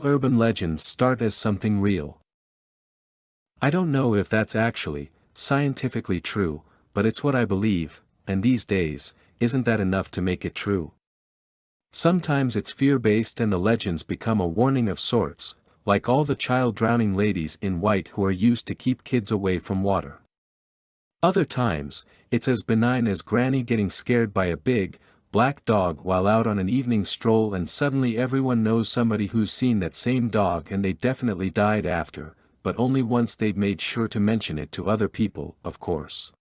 urban legends start as something real. I don't know if that's actually, scientifically true, but it's what I believe, and these days, isn't that enough to make it true? Sometimes it's fear-based and the legends become a warning of sorts, like all the child drowning ladies in white who are used to keep kids away from water. Other times, it's as benign as Granny getting scared by a big, black dog while out on an evening stroll and suddenly everyone knows somebody who's seen that same dog and they definitely died after, but only once they'd made sure to mention it to other people, of course.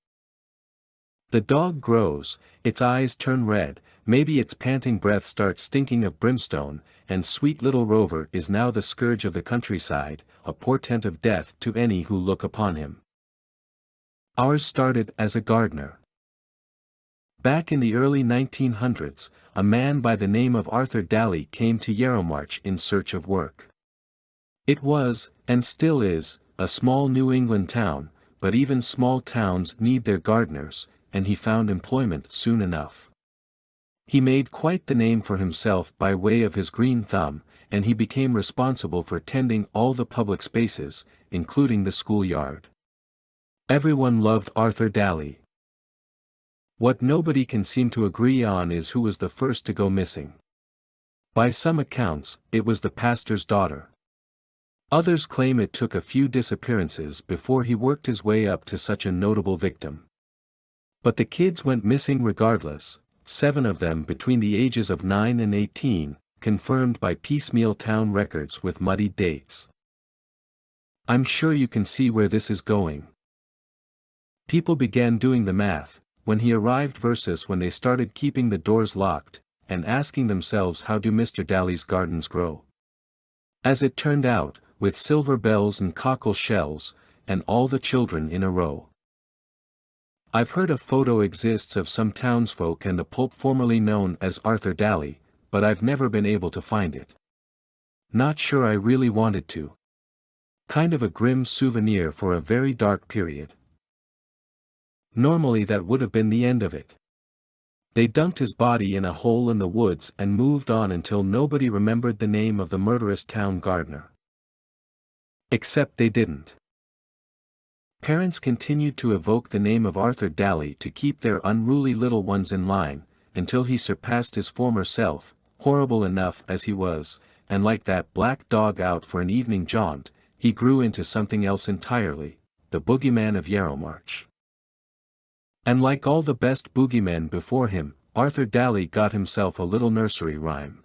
The dog grows, its eyes turn red, maybe its panting breath starts stinking of brimstone, and sweet little Rover is now the scourge of the countryside, a portent of death to any who look upon him. Ours started as a gardener. Back in the early 1900s, a man by the name of Arthur Daly came to Yarrowmarch in search of work. It was, and still is, a small New England town, but even small towns need their gardeners, and he found employment soon enough. He made quite the name for himself by way of his green thumb, and he became responsible for tending all the public spaces, including the schoolyard. Everyone loved Arthur Daly. What nobody can seem to agree on is who was the first to go missing. By some accounts, it was the pastor's daughter. Others claim it took a few disappearances before he worked his way up to such a notable victim. But the kids went missing regardless, 7 of them between the ages of 9 and 18, confirmed by piecemeal town records with muddied dates. I'm sure you can see where this is going. People began doing the math, when he arrived versus when they started keeping the doors locked, and asking themselves how do Mr. Daly's gardens grow. As it turned out, with silver bells and cockle shells, and all the children in a row. I've heard a photo exists of some townsfolk and the pulp formerly known as Arthur Daly, but I've never been able to find it. Not sure I really wanted to. Kind of a grim souvenir for a very dark period. Normally that would have been the end of it. They dumped his body in a hole in the woods and moved on until nobody remembered the name of the murderous town gardener. Except they didn't. Parents continued to evoke the name of Arthur Daly to keep their unruly little ones in line, until he surpassed his former self, horrible enough as he was, and like that black dog out for an evening jaunt, he grew into something else entirely, the Boogeyman of Yarrowmarch. And like all the best boogeymen before him, Arthur Daly got himself a little nursery rhyme.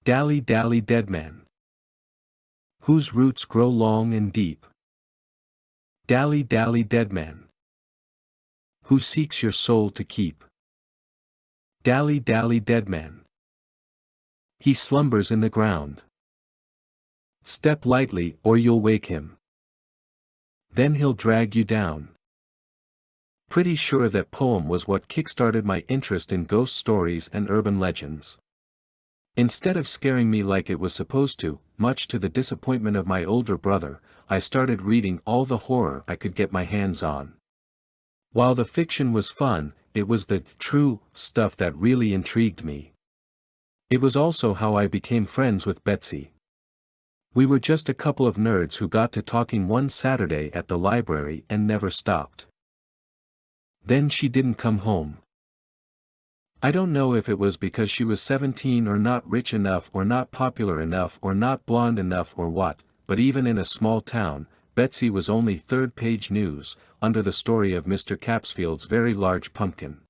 Daly Daly Deadman, whose roots grow long and deep. Daly Daly Deadman, who seeks your soul to keep. Daly Daly Deadman, he slumbers in the ground. Step lightly or you'll wake him. Then he'll drag you down. Pretty sure that poem was what kickstarted my interest in ghost stories and urban legends. Instead of scaring me like it was supposed to, much to the disappointment of my older brother, I started reading all the horror I could get my hands on. While the fiction was fun, it was the true stuff that really intrigued me. It was also how I became friends with Betsy. We were just a couple of nerds who got to talking one Saturday at the library and never stopped. Then she didn't come home. I don't know if it was because she was 17 or not rich enough or not popular enough or not blonde enough or what, but even in a small town, Betsy was only third-page news, under the story of Mr. Capsfield's very large pumpkin.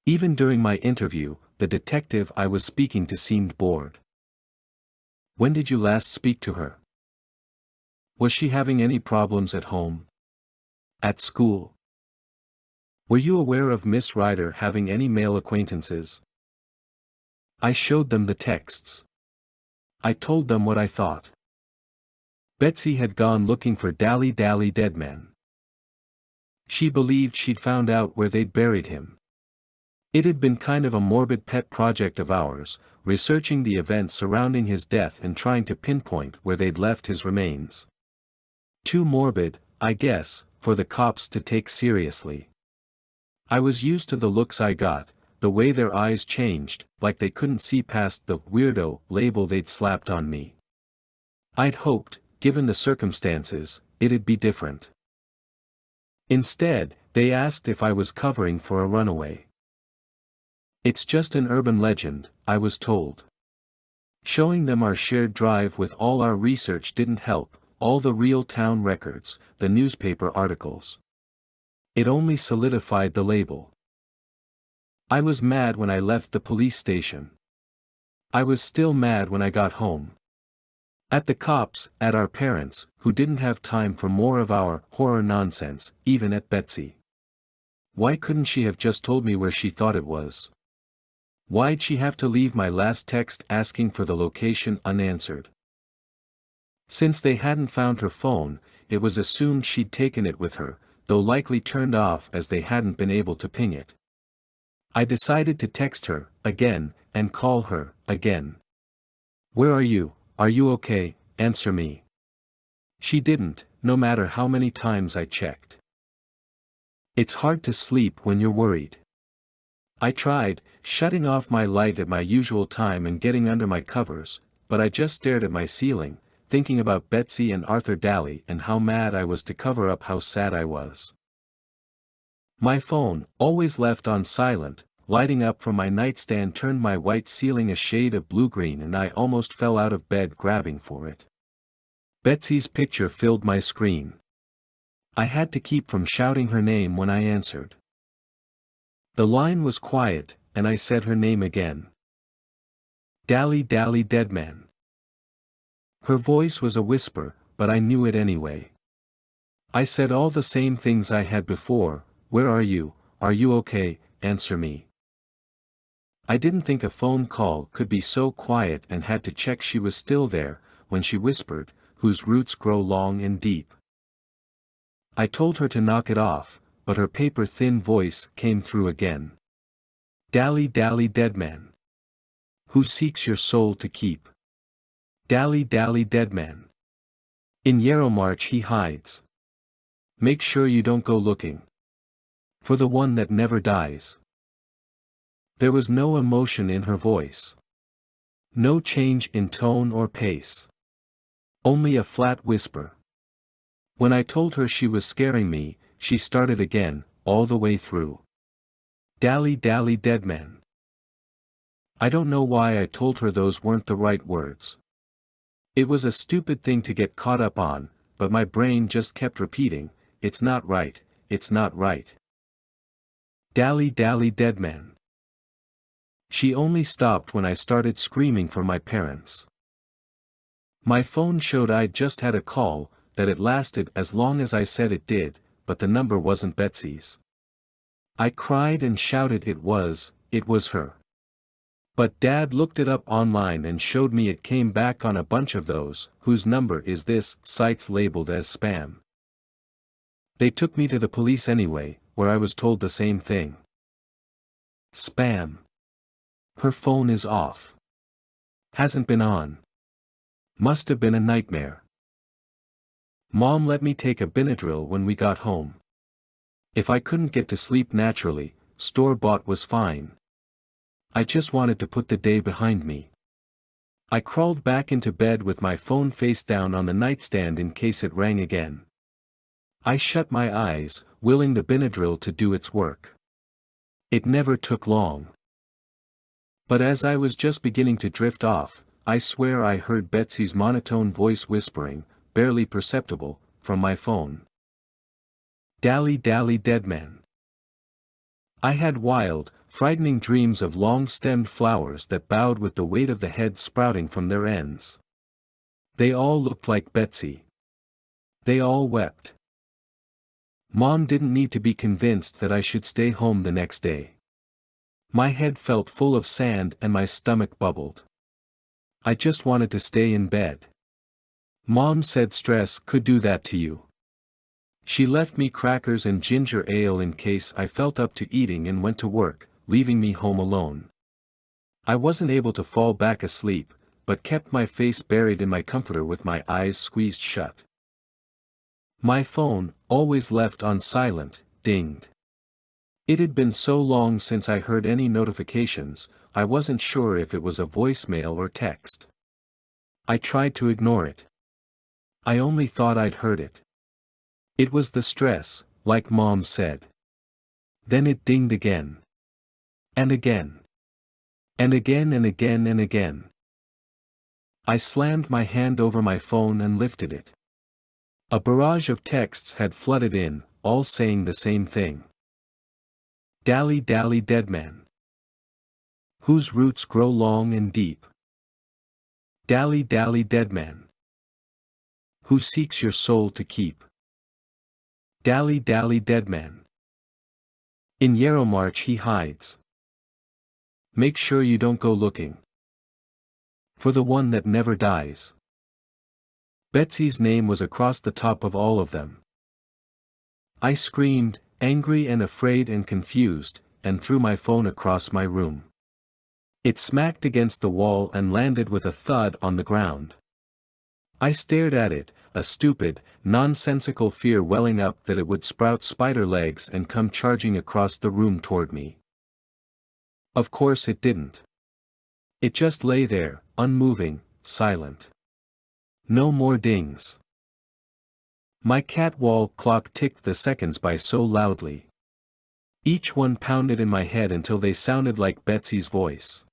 Even during my interview, the detective I was speaking to seemed bored. When did you last speak to her? Was she having any problems at home? At school? Were you aware of Miss Ryder having any male acquaintances? I showed them the texts. I told them what I thought. Betsy had gone looking for Daly Daly Deadman. She believed she'd found out where they'd buried him. It had been kind of a morbid pet project of ours, researching the events surrounding his death and trying to pinpoint where they'd left his remains. Too morbid, I guess, for the cops to take seriously. I was used to the looks I got, the way their eyes changed, like they couldn't see past the weirdo label they'd slapped on me. I'd hoped, given the circumstances, it'd be different. Instead, they asked if I was covering for a runaway. It's just an urban legend, I was told. Showing them our shared drive with all our research didn't help, all the real town records, the newspaper articles. It only solidified the label. I was mad when I left the police station. I was still mad when I got home. At the cops, at our parents, who didn't have time for more of our horror nonsense, even at Betsy. Why couldn't she have just told me where she thought it was? Why'd she have to leave my last text asking for the location unanswered? Since they hadn't found her phone, it was assumed she'd taken it with her, though likely turned off as they hadn't been able to ping it. I decided to text her, again, and call her, again. "Where are you? Are you okay? Answer me." She didn't, no matter how many times I checked. It's hard to sleep when you're worried. I tried, shutting off my light at my usual time and getting under my covers, but I just stared at my ceiling, thinking about Betsy and Arthur Daly and how mad I was to cover up how sad I was. My phone, always left on silent, lighting up from my nightstand turned my white ceiling a shade of blue-green and I almost fell out of bed grabbing for it. Betsy's picture filled my screen. I had to keep from shouting her name when I answered. The line was quiet, and I said her name again. "Dally Dally Deadman." Her voice was a whisper, but I knew it anyway. I said all the same things I had before: "Where are you? Are you okay? Answer me." I didn't think a phone call could be so quiet and had to check she was still there, when she whispered, "Whose roots grow long and deep." I told her to knock it off, but her paper-thin voice came through again. "Dally Dally Deadman. Who seeks your soul to keep? Dally Dally Deadman. In Yarrowmarch he hides. Make sure you don't go looking for the one that never dies." There was no emotion in her voice. No change in tone or pace. Only a flat whisper. When I told her she was scaring me, she started again, all the way through. "Dally Dally Deadman." I don't know why I told her those weren't the right words. It was a stupid thing to get caught up on, but my brain just kept repeating, "It's not right, it's not right." "Dally Dally Deadman." She only stopped when I started screaming for my parents. My phone showed I'd just had a call, that it lasted as long as I said it did, but the number wasn't Betsy's. I cried and shouted it was her. But Dad looked it up online and showed me it came back on a bunch of those, "Whose number is this?" sites labeled as spam. They took me to the police anyway, where I was told the same thing. Spam. Her phone is off. Hasn't been on. Must have been a nightmare. Mom let me take a Benadryl when we got home. If I couldn't get to sleep naturally, store-bought was fine. I just wanted to put the day behind me. I crawled back into bed with my phone face down on the nightstand in case it rang again. I shut my eyes, willing the Benadryl to do its work. It never took long. But as I was just beginning to drift off, I swear I heard Betsy's monotone voice whispering, barely perceptible, from my phone. "Dally Dally Deadman." I had wild, frightening dreams of long-stemmed flowers that bowed with the weight of the head sprouting from their ends. They all looked like Betsy. They all wept. Mom didn't need to be convinced that I should stay home the next day. My head felt full of sand and my stomach bubbled. I just wanted to stay in bed. Mom said stress could do that to you. She left me crackers and ginger ale in case I felt up to eating and went to work, leaving me home alone. I wasn't able to fall back asleep, but kept my face buried in my comforter with my eyes squeezed shut. My phone, always left on silent, dinged. It had been so long since I heard any notifications, I wasn't sure if it was a voicemail or text. I tried to ignore it. I only thought I'd heard it. It was the stress, like Mom said. Then it dinged again. And again. And again and again and again. I slammed my hand over my phone and lifted it. A barrage of texts had flooded in, all saying the same thing. Dally dally dead man. Whose roots grow long and deep. Dally dally dead man. Who seeks your soul to keep. Dally dally dead man. In Yarrowmarch he hides. Make sure you don't go looking for the one that never dies. Betsy's name was across the top of all of them. I screamed, angry and afraid and confused, and threw my phone across my room. It smacked against the wall and landed with a thud on the ground. I stared at it, a stupid, nonsensical fear welling up that it would sprout spider legs and come charging across the room toward me. Of course it didn't. It just lay there, unmoving, silent. No more dings. My cat wall clock ticked the seconds by so loudly. Each one pounded in my head until they sounded like Betsy's voice.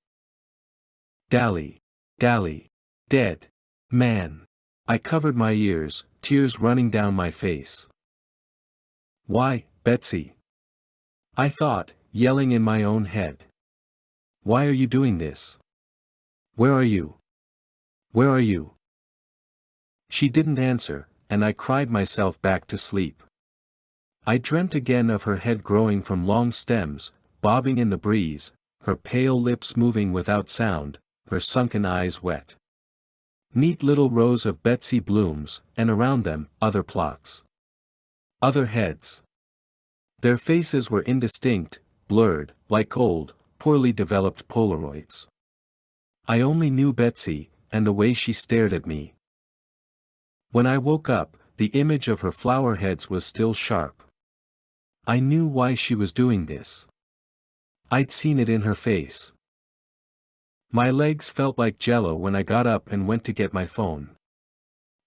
Dally. Dally. Dead. Man. I covered my ears, tears running down my face. Why, Betsy? I thought, yelling in my own head. Why are you doing this? Where are you? Where are you? She didn't answer, and I cried myself back to sleep. I dreamt again of her head growing from long stems, bobbing in the breeze, her pale lips moving without sound, her sunken eyes wet. Neat little rows of Betsy blooms, and around them, other plots. Other heads. Their faces were indistinct, blurred, like old, poorly developed Polaroids. I only knew Betsy, and the way she stared at me. When I woke up, the image of her flower heads was still sharp. I knew why she was doing this. I'd seen it in her face. My legs felt like jello when I got up and went to get my phone.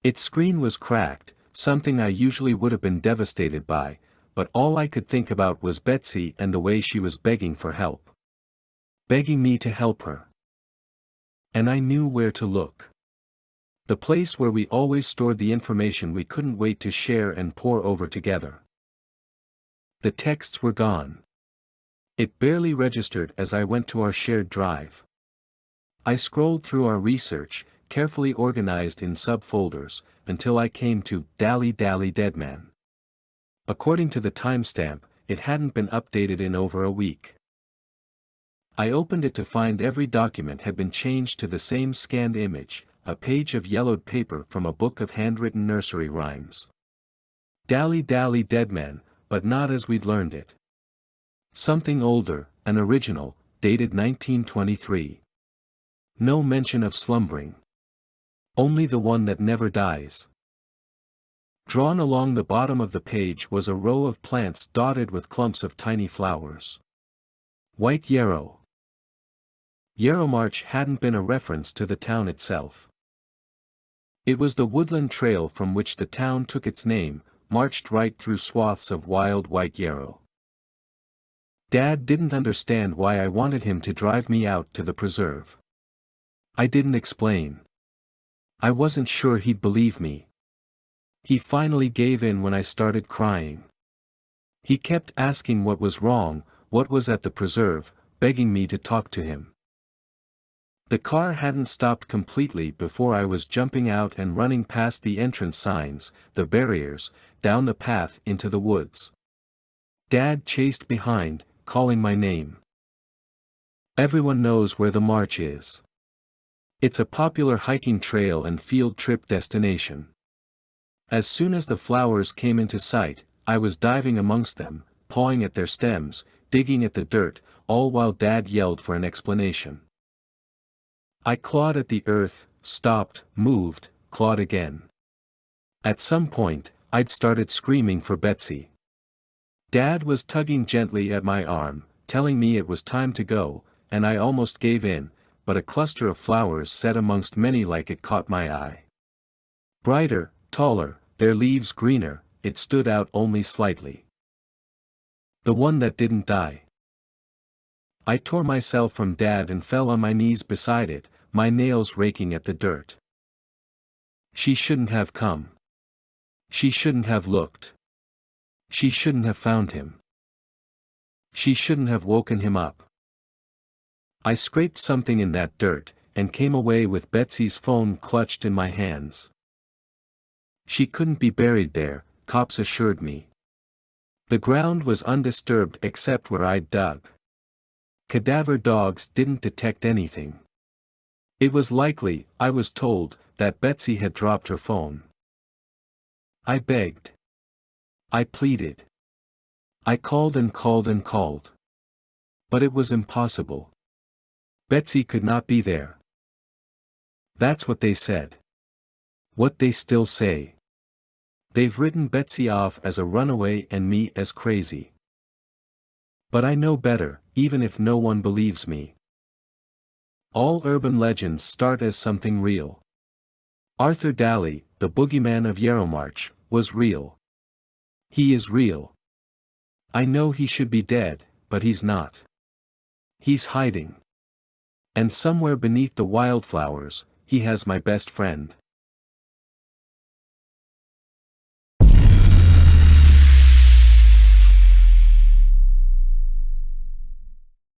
Its screen was cracked, something I usually would have been devastated by, but all I could think about was Betsy and the way she was begging for help. Begging me to help her. And I knew where to look. The place where we always stored the information we couldn't wait to share and pore over together. The texts were gone. It barely registered as I went to our shared drive. I scrolled through our research, carefully organized in subfolders, until I came to Dally Dally Dead Man. According to the timestamp, it hadn't been updated in over a week. I opened it to find every document had been changed to the same scanned image, a page of yellowed paper from a book of handwritten nursery rhymes. Dally Dally Dead Man, but not as we'd learned it. Something older, an original, dated 1923. No mention of slumbering. Only the one that never dies. Drawn along the bottom of the page was a row of plants dotted with clumps of tiny flowers. White yarrow. Yarrowmarch hadn't been a reference to the town itself. It was the woodland trail from which the town took its name, marched right through swaths of wild white yarrow. Dad didn't understand why I wanted him to drive me out to the preserve. I didn't explain. I wasn't sure he'd believe me. He finally gave in when I started crying. He kept asking what was wrong, what was at the preserve, begging me to talk to him. The car hadn't stopped completely before I was jumping out and running past the entrance signs, the barriers, down the path into the woods. Dad chased behind, calling my name. Everyone knows where the march is. It's a popular hiking trail and field trip destination. As soon as the flowers came into sight, I was diving amongst them, pawing at their stems, digging at the dirt, all while Dad yelled for an explanation. I clawed at the earth, stopped, moved, clawed again. At some point, I'd started screaming for Betsy. Dad was tugging gently at my arm, telling me it was time to go, and I almost gave in, but a cluster of flowers set amongst many like it caught my eye. Brighter, taller, their leaves greener, it stood out only slightly. The one that didn't die. I tore myself from Dad and fell on my knees beside it, my nails raking at the dirt. She shouldn't have come. She shouldn't have looked. She shouldn't have found him. She shouldn't have woken him up. I scraped something in that dirt, and came away with Betsy's phone clutched in my hands. She couldn't be buried there, cops assured me. The ground was undisturbed except where I'd dug. Cadaver dogs didn't detect anything. It was likely, I was told, that Betsy had dropped her phone. I begged. I pleaded. I called and called and called. But it was impossible. Betsy could not be there. That's what they said. What they still say. They've written Betsy off as a runaway and me as crazy. But I know better, even if no one believes me. All urban legends start as something real. Arthur Daly, the Boogeyman of Yarrowmarch, was real. He is real. I know he should be dead, but he's not. He's hiding. And somewhere beneath the wildflowers, he has my best friend.